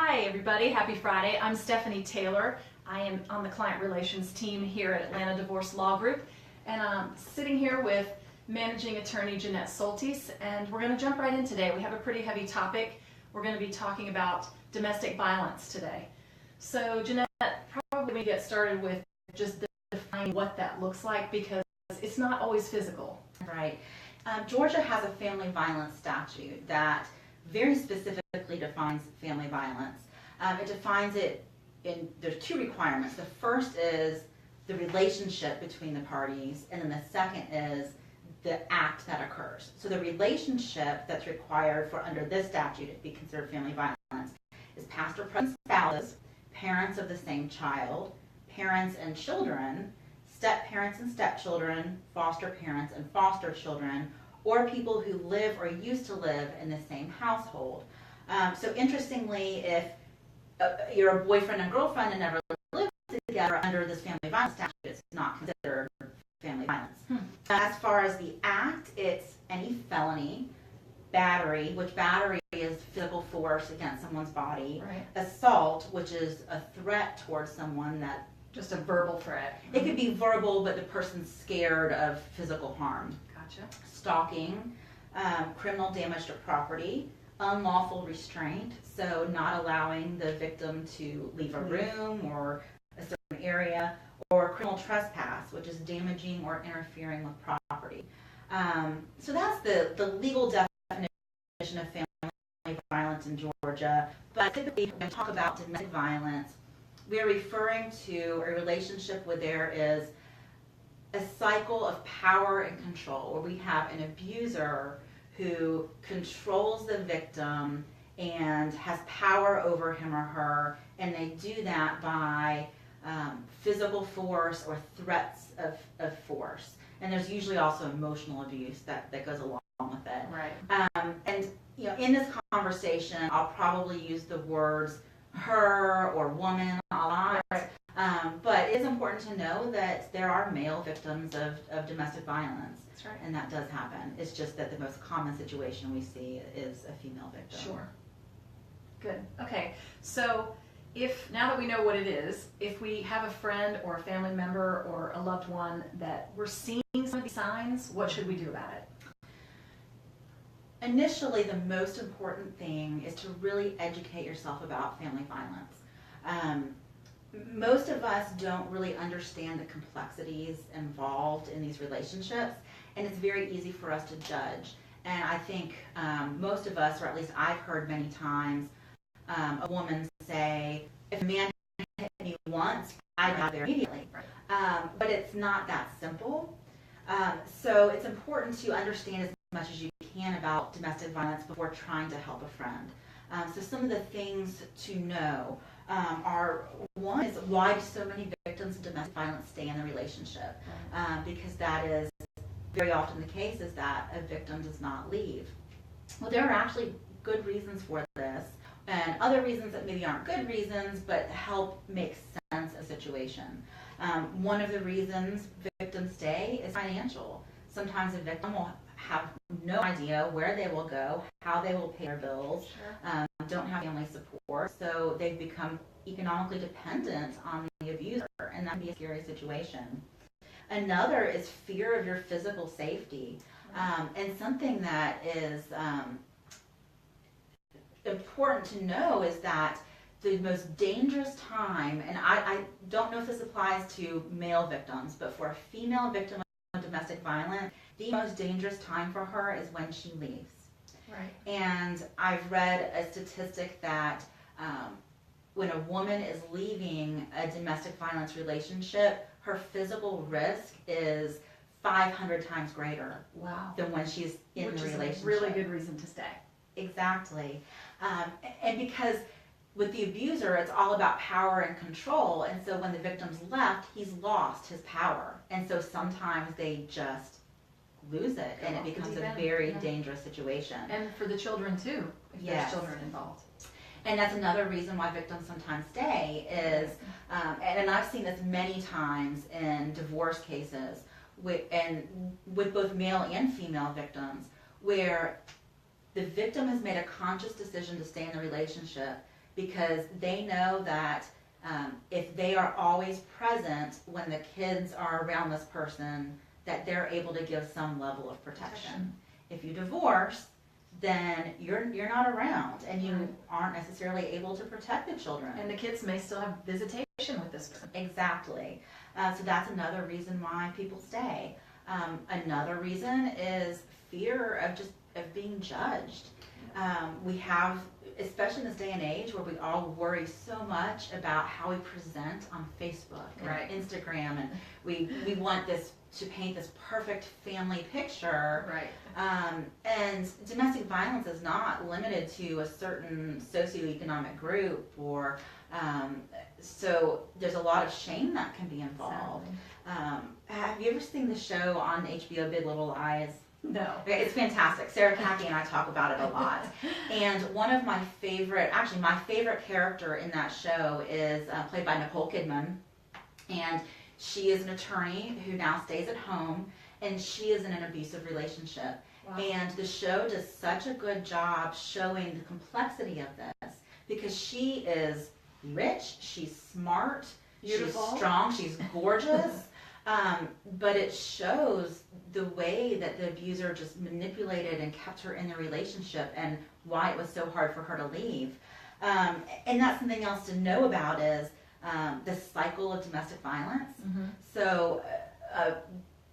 Hi everybody, happy Friday. I'm Stephanie Taylor. I am on the client relations team here at Atlanta Divorce Law Group, and I'm sitting here with managing attorney Jeanette Soltis, and we're going to jump right in today. We have a pretty heavy topic. We're going to be talking about domestic violence today. So Jeanette, probably we get started with just defining what that looks like, because it's not always physical. Right. Georgia has a family violence statute that very specifically defines family violence. It defines it in, there's two requirements. The first is the relationship between the parties, and then the second is the act that occurs. So the relationship that's required for under this statute to be considered family violence is past or present spouses, parents of the same child, parents and children, step-parents and stepchildren, foster parents and foster children, or people who live or used to live in the same household. So interestingly, if you're a boyfriend and girlfriend and never lived together under this family violence statute, it's not considered family violence. As far as the act, it's any felony, battery, which battery is physical force against someone's body, Right. assault, which is a threat towards someone that Just a verbal threat. it could be verbal, but the person's scared of physical harm. Gotcha. Stalking, criminal damage to property, unlawful restraint, so not allowing the victim to leave a room or a certain area, or criminal trespass, which is damaging or interfering with property. So that's the legal definition of family violence in Georgia. But typically, when we talk about domestic violence, we are referring to a relationship where there is a cycle of power and control, where we have an abuser who controls the victim and has power over him or her, and they do that by physical force or threats of force. And there's usually also emotional abuse that goes along with it. Right. And you know, in this conversation, I'll probably use the words her or woman a lot. Right. But it is important to know that there are male victims of domestic violence. That's right. And that does happen. It's just that the most common situation we see is a female victim. Sure. Good. Okay. So if, now that we know what it is, if we have a friend or a family member or a loved one that we're seeing some of these signs, what should we do about it? Initially, the most important thing is to really educate yourself about family violence. Most of us don't really understand the complexities involved in these relationships, and it's very easy for us to judge. And I think most of us, or at least I've heard many times, a woman say, if a man hit me once, I'd be out there immediately. But it's not that simple. So it's important to understand as much as you can about domestic violence before trying to help a friend. So some of the things to know are, one is, why do so many victims of domestic violence stay in the relationship? Because that is very often the case, is that a victim does not leave. Well, there are actually good reasons for this, and other reasons that maybe aren't good reasons, but help make sense of the situation. One of the reasons victims stay is financial. Sometimes a victim will have no idea where they will go, how they will pay their bills, Sure. Don't have family support, so they've become economically dependent on the abuser, and that can be a scary situation. Another is fear of your physical safety, and something that is important to know is that the most dangerous time, and I don't know if this applies to male victims, but for a female victim of domestic violence, the most dangerous time for her is when she leaves. Right. And I've read a statistic that when a woman is leaving a domestic violence relationship, her physical risk is 500 times greater. Wow. Than when she's in the relationship. Which is a really good reason to stay. Exactly. And because with the abuser, it's all about power and control, and so when the victim's left, he's lost his power. And so sometimes they just lose it, and it becomes a very dangerous situation. And for the children too, if there's children involved. And that's another reason why victims sometimes stay is, and I've seen this many times in divorce cases, with both male and female victims, where the victim has made a conscious decision to stay in the relationship, because they know that if they are always present when the kids are around this person, that they're able to give some level of protection. If you divorce, then you're not around, and you aren't necessarily able to protect the children. And the kids may still have visitation with this person. Exactly. So that's another reason why people stay. Another reason is fear of being judged. We have, especially in this day and age where we all worry so much about how we present on Facebook and Instagram, and we want this to paint this perfect family picture. Right. And domestic violence is not limited to a certain socioeconomic group, or so there's a lot of shame that can be involved. Exactly. Have you ever seen the show on HBO, Big Little Lies? No. It's fantastic. Sarah Khaki and I talk about it a lot. And one of my favorite character in that show is played by Nicole Kidman. And she is an attorney who now stays at home, and she is in an abusive relationship. Wow. And the show does such a good job showing the complexity of this, because she is rich, she's smart, beautiful, she's strong, she's gorgeous. But it shows the way that the abuser just manipulated and kept her in the relationship, and why it was so hard for her to leave. And that's something else to know about is the cycle of domestic violence. Mm-hmm. So a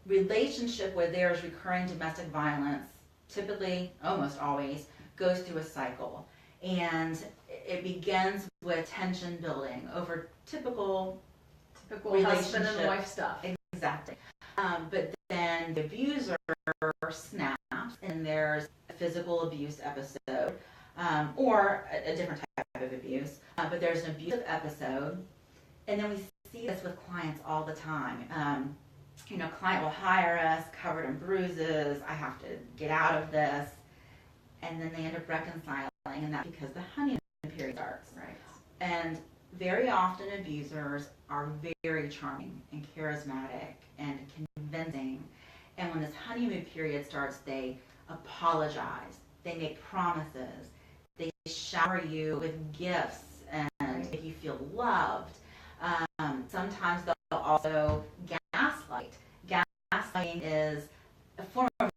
relationship where there's recurring domestic violence typically, almost always, goes through a cycle. And it begins with tension building over typical husband and wife stuff. Exactly. But then the abuser snaps, and there's a physical abuse episode, or a different type of abuse. But there's an abusive episode, and then we see this with clients all the time. Client will hire us covered in bruises. I have to get out of this, and then they end up reconciling, and that's because the honeymoon period starts. Right. And very often abusers are very charming and charismatic and convincing. And when this honeymoon period starts, they apologize, they make promises, they shower you with gifts and make you feel loved. Sometimes they'll also gaslight. Gaslighting is a form of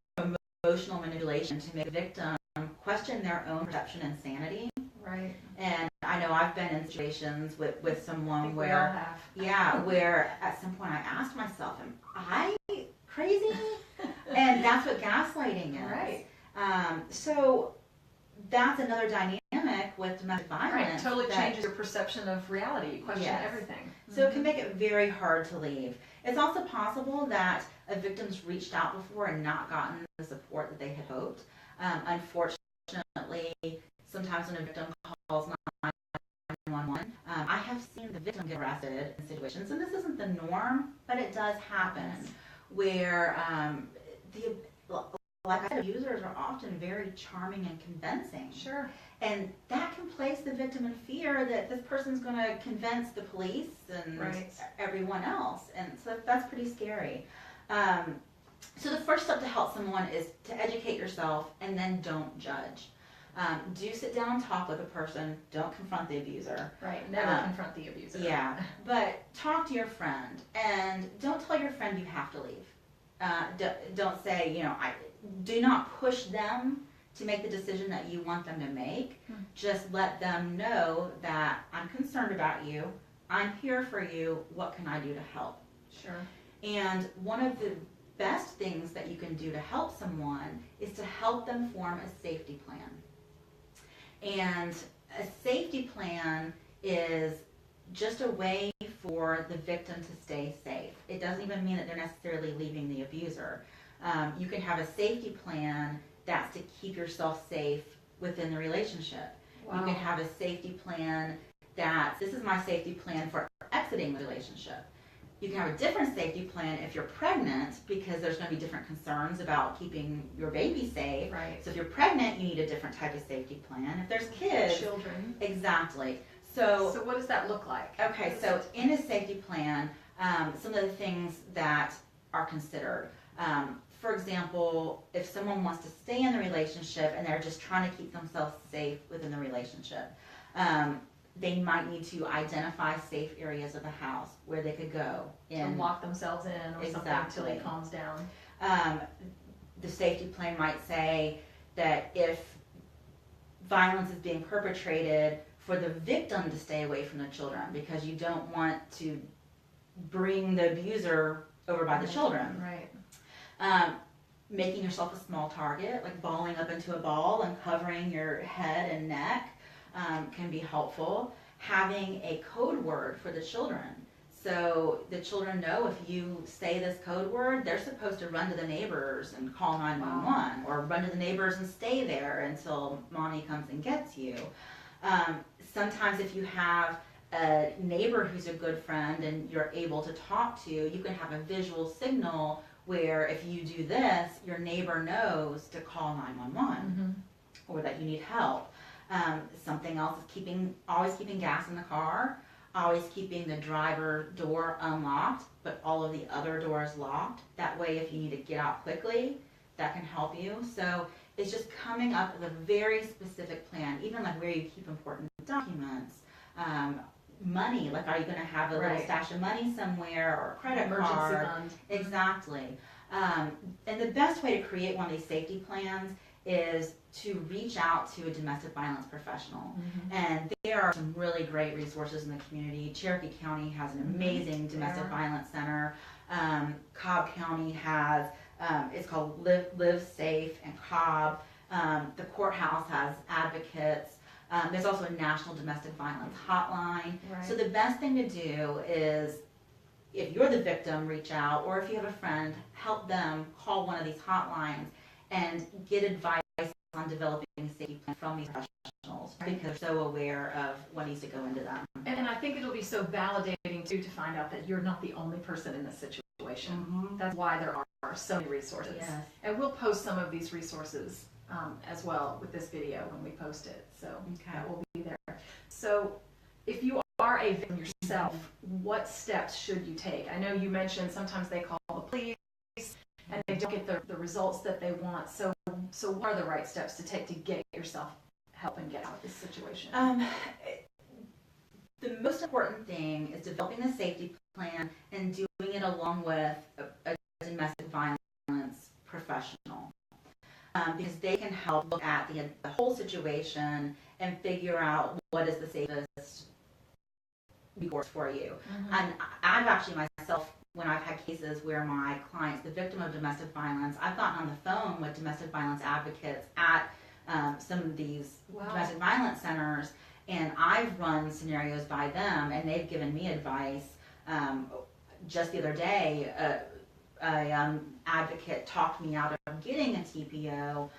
emotional manipulation to make the victim question their own perception and sanity. Right. And I know I've been in situations with someone we all have. where at some point I asked myself, am I crazy? And that's what gaslighting is. Right. So that's another dynamic with domestic violence. Right. Totally changes your perception of reality. You question everything. So it can make it very hard to leave. It's also possible that a victim's reached out before and not gotten the support that they had hoped. Unfortunately, sometimes when a victim calls 911, I have seen the victim get arrested in situations, and this isn't the norm, but it does happen, where like I said, abusers are often very charming and convincing. Sure. And that can place the victim in fear that this person's going to convince the police and everyone else, and so that's pretty scary. So the first step to help someone is to educate yourself, and then don't judge. Do sit down and talk with a person. Don't confront the abuser. Right, never confront the abuser. Yeah, but talk to your friend, and don't tell your friend you have to leave. Don't say, do not push them to make the decision that you want them to make. Just let them know that I'm concerned about you. I'm here for you. What can I do to help? Sure. And one of the best things that you can do to help someone is to help them form a safety plan. And a safety plan is just a way for the victim to stay safe. It doesn't even mean that they're necessarily leaving the abuser. You can have a safety plan that's to keep yourself safe within the relationship. Wow. You can have a safety plan this is my safety plan for exiting the relationship. You can have a different safety plan if you're pregnant, because there's going to be different concerns about keeping your baby safe. Right. So if you're pregnant, you need a different type of safety plan. If there's kids, children. Exactly. So what does that look like? Okay, so in a safety plan, some of the things that are considered. For example, if someone wants to stay in the relationship and they're just trying to keep themselves safe within the relationship, They might need to identify safe areas of the house where they could go And lock themselves in or something until Exactly. he calms down. The safety plan might say that if violence is being perpetrated, for the victim to stay away from the children because you don't want to bring the abuser over by the children. Right. Making yourself a small target, like balling up into a ball and covering your head and neck can be helpful. Having a code word for the children. So the children know if you say this code word, they're supposed to run to the neighbors and call 911 or run to the neighbors and stay there until mommy comes and gets you. Sometimes if you have a neighbor who's a good friend and you're able to talk to, you can have a visual signal where if you do this, your neighbor knows to call 911 or that you need help. Something else is always keeping gas in the car, always keeping the driver door unlocked, but all of the other doors locked. That way, if you need to get out quickly, that can help you. So it's just coming up with a very specific plan, even like where you keep important documents. Money, like are you going to have a little stash of money somewhere or a credit card? Fund. Exactly. And the best way to create one of these safety plans is to reach out to a domestic violence professional. And there are some really great resources in the community. Cherokee County has an amazing domestic violence center. Cobb County has, it's called Live Safe in Cobb. The courthouse has advocates. There's also a national domestic violence hotline. Right. So the best thing to do is, if you're the victim, reach out, or if you have a friend, help them call one of these hotlines and get advice on developing a safety plan from these professionals because they're so aware of what needs to go into them. And I think it'll be so validating too to find out that you're not the only person in this situation. That's why there are so many resources. Yes. And we'll post some of these resources as well with this video when we post it. So that will be there. So if you are a victim yourself, what steps should you take? I know you mentioned sometimes they call the police and they don't get the results that they want. So what are the right steps to take to get yourself help and get out of this situation? The most important thing is developing a safety plan and doing it along with a domestic violence professional. Because they can help look at the whole situation and figure out what is the safest recourse for you. And I've actually myself, when I've had cases where my clients, the victim of domestic violence, I've gotten on the phone with domestic violence advocates at some of these domestic violence centers, and I've run scenarios by them, and they've given me advice. Just the other day, an advocate talked me out of getting a TPO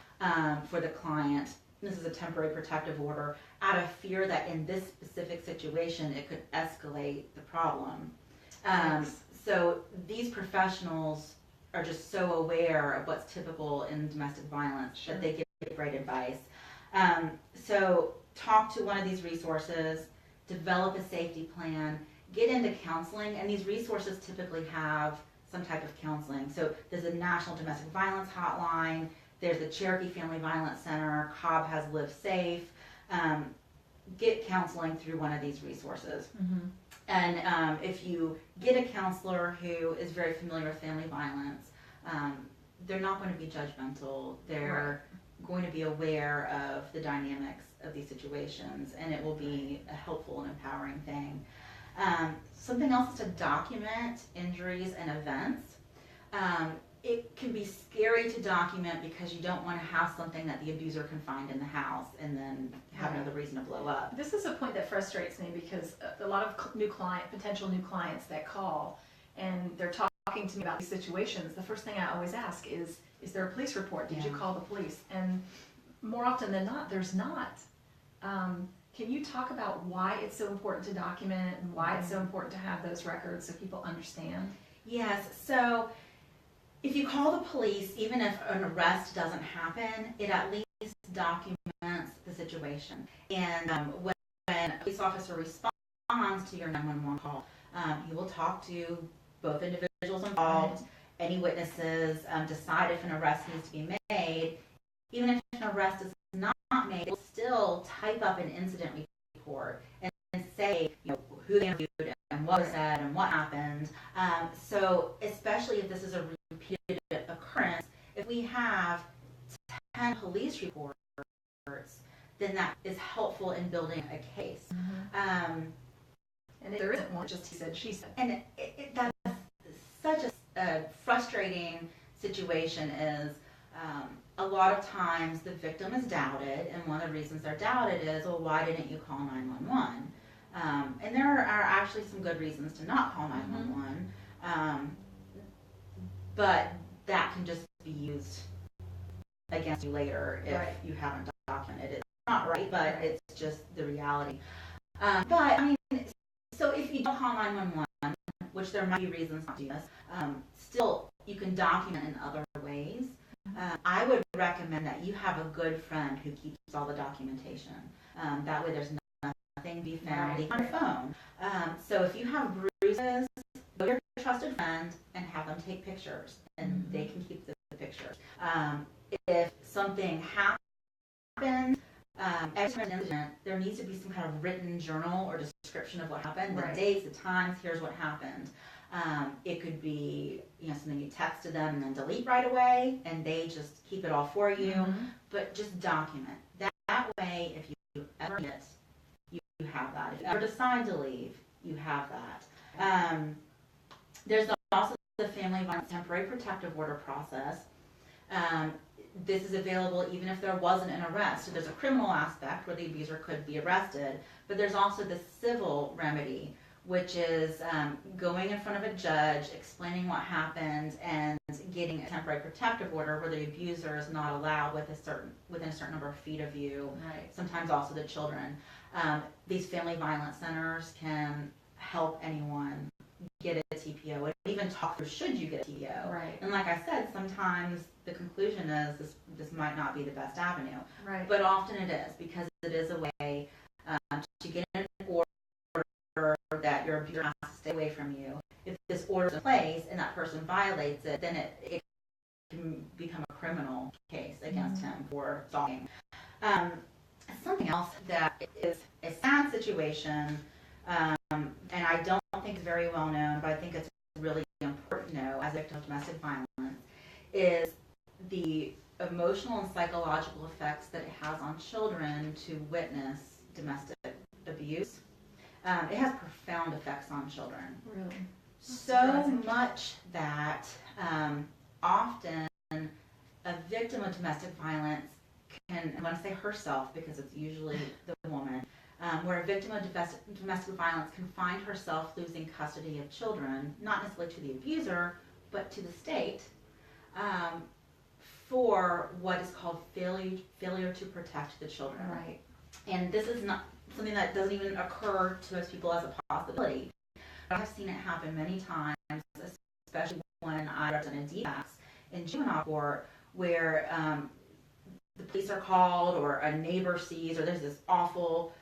for the client. This is a temporary protective order out of fear that in this specific situation it could escalate the problem. So these professionals are just so aware of what's typical in domestic violence that they give great advice. So talk to one of these resources, develop a safety plan, get into counseling, and these resources typically have some type of counseling. So there's a National Domestic Violence Hotline, there's the Cherokee Family Violence Center, Cobb has Live Safe. Get counseling through one of these resources. And if you get a counselor who is very familiar with family violence, they're not going to be judgmental. They're going to be aware of the dynamics of these situations, and it will be a helpful and empowering thing. Something else is to document injuries and events. It can be scary to document because you don't want to have something that the abuser can find in the house and then have another reason to blow up. This is a point that frustrates me because a lot of potential new clients that call and they're talking to me about these situations, the first thing I always ask is there a police report? Did you call the police? And more often than not, there's not. Can you talk about why it's so important to document and why it's so important to have those records so people understand? Yes, so if you call the police, even if an arrest doesn't happen, it at least documents the situation. And when a police officer responds to your 911 call, he will talk to both individuals involved, any witnesses, decide if an arrest needs to be made. Even if an arrest is not made, it will still type up an incident report and say, who they interviewed and what was said and what happened. So especially if this is a repeated occurrence, if we have 10 police reports, then that is helpful in building a case. And if there isn't one, just he said, she said. And that's such a frustrating situation is a lot of times the victim is doubted, and one of the reasons they're doubted is, well, why didn't you call 911? And there are actually some good reasons to not call 911, but that can just be used against you later if you haven't documented it. It's not right, but it's just the reality. But I mean, so if you don't call 911, which there might be reasons not to do this, still you can document in other ways. I would recommend that you have a good friend who keeps all the documentation. That way there's nothing to be found on your phone. So if you have bruises, go to your trusted friend and have them take pictures, and they can keep the pictures. If something happens, every time there's an incident, there needs to be some kind of written journal or description of what happened, the dates, the times, here's what happened. It could be something you texted them and then delete right away, and they just keep it all for you. But just document. That way, if you ever need it, you have that. If you ever decide to leave, you have that. There's also the Family Violence Temporary Protective Order process. This is available even if there wasn't an arrest. So there's a criminal aspect where the abuser could be arrested, but there's also the civil remedy, which is going in front of a judge, explaining what happened, and getting a temporary protective order where the abuser is not allowed within a certain number of feet of you. Sometimes also the children. These family violence centers can help anyone get a TPO, and even talk through should you get a TPO. And like I said, sometimes the conclusion is this might not be the best avenue, but often it is, because it is a way to get an order that your abuser has to stay away from you. If this order is in place and that person violates it, then it can become a criminal case against him for stalking. Something else that is a sad situation, and I don't think it's very well known, but I think it's really important to know as a victim of domestic violence, is the emotional and psychological effects that it has on children to witness domestic abuse. It has profound effects on children. Really? So much that often a victim of domestic violence can, I want to say herself because it's usually the woman, where a victim of domestic violence can find herself losing custody of children, not necessarily to the abuser, but to the state, for what is called failure to protect the children. And this is not something that doesn't even occur to most people as a possibility. I've seen it happen many times, especially when I represented DFACs in juvenile court, where the police are called, or a neighbor sees, or there's this awful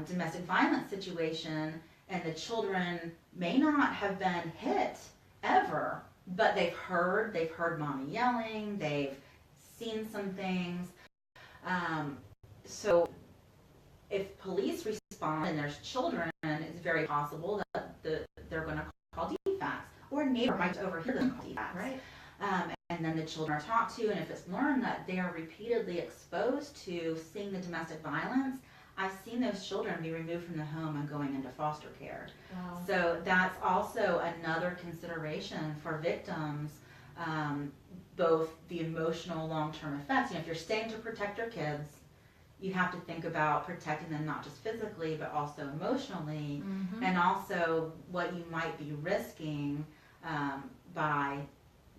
domestic violence situation, and the children may not have been hit ever, but they've heard mommy yelling, they've seen some things. So if police respond and there's children, it's very possible that they're going to call DFACs, or a neighbor might overhear them call DFACs. And then the children are talked to, and if it's learned that they are repeatedly exposed to seeing the domestic violence, I've seen those children be removed from the home and going into foster care. So that's also another consideration for victims, both the emotional long-term effects. If you're staying to protect your kids, you have to think about protecting them not just physically, but also emotionally, and also what you might be risking by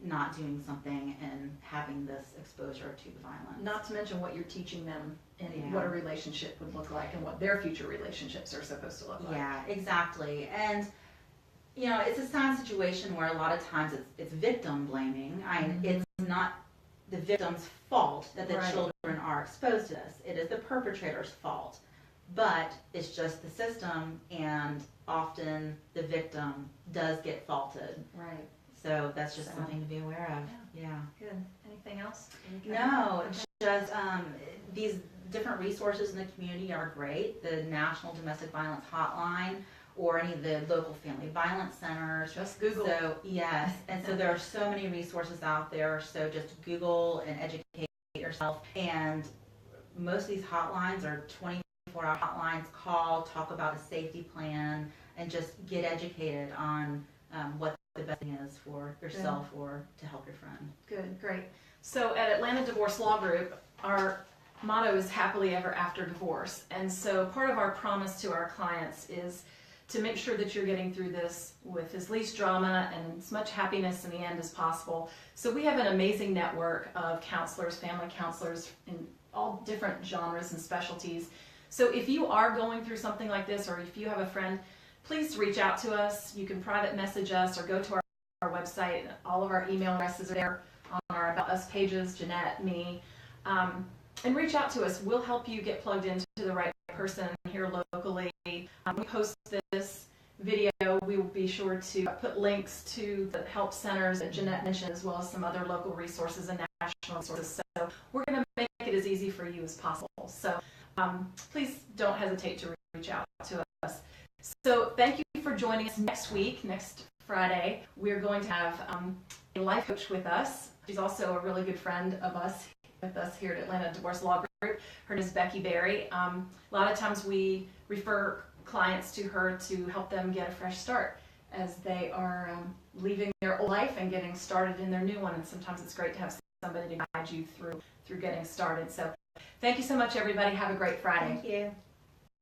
not doing something and having this exposure to violence. Not to mention what you're teaching them and what a relationship would look like and what their future relationships are supposed to look like. Yeah, exactly. And it's a sad situation where a lot of times it's victim blaming. It's not the victim's fault that the children are exposed to this. It is the perpetrator's fault. But it's just the system, and often the victim does get faulted. So that's just something to be aware of. Yeah. Good. Anything else? No, just different resources in the community are great. The National Domestic Violence Hotline or any of the local family violence centers. Just Google. So, yes, and so there are so many resources out there. So just Google and educate yourself. And most of these hotlines are 24-hour hotlines. Call, talk about a safety plan, and just get educated on what the best thing is for yourself or to help your friend. Good, great. So at Atlanta Divorce Law Group, our motto is happily ever after divorce. And so part of our promise to our clients is to make sure that you're getting through this with as least drama and as much happiness in the end as possible. So we have an amazing network of counselors, family counselors in all different genres and specialties. So if you are going through something like this, or if you have a friend, please reach out to us. You can private message us or go to our website. All of our email addresses are there on our About Us pages, Jeanette, me. And reach out to us. We'll help you get plugged into the right person here locally. We post this video. We will be sure to put links to the help centers that Jeanette mentioned, as well as some other local resources and national resources. So we're going to make it as easy for you as possible. So please don't hesitate to reach out to us. So thank you for joining us next week, next Friday. We're going to have a life coach with us. She's also a really good friend of us, with us here at Atlanta Divorce Law Group. Her name is Becky Berry. A lot of times we refer clients to her to help them get a fresh start as they are leaving their old life and getting started in their new one. And sometimes it's great to have somebody to guide you through getting started. So thank you so much, everybody. Have a great Friday. Thank you.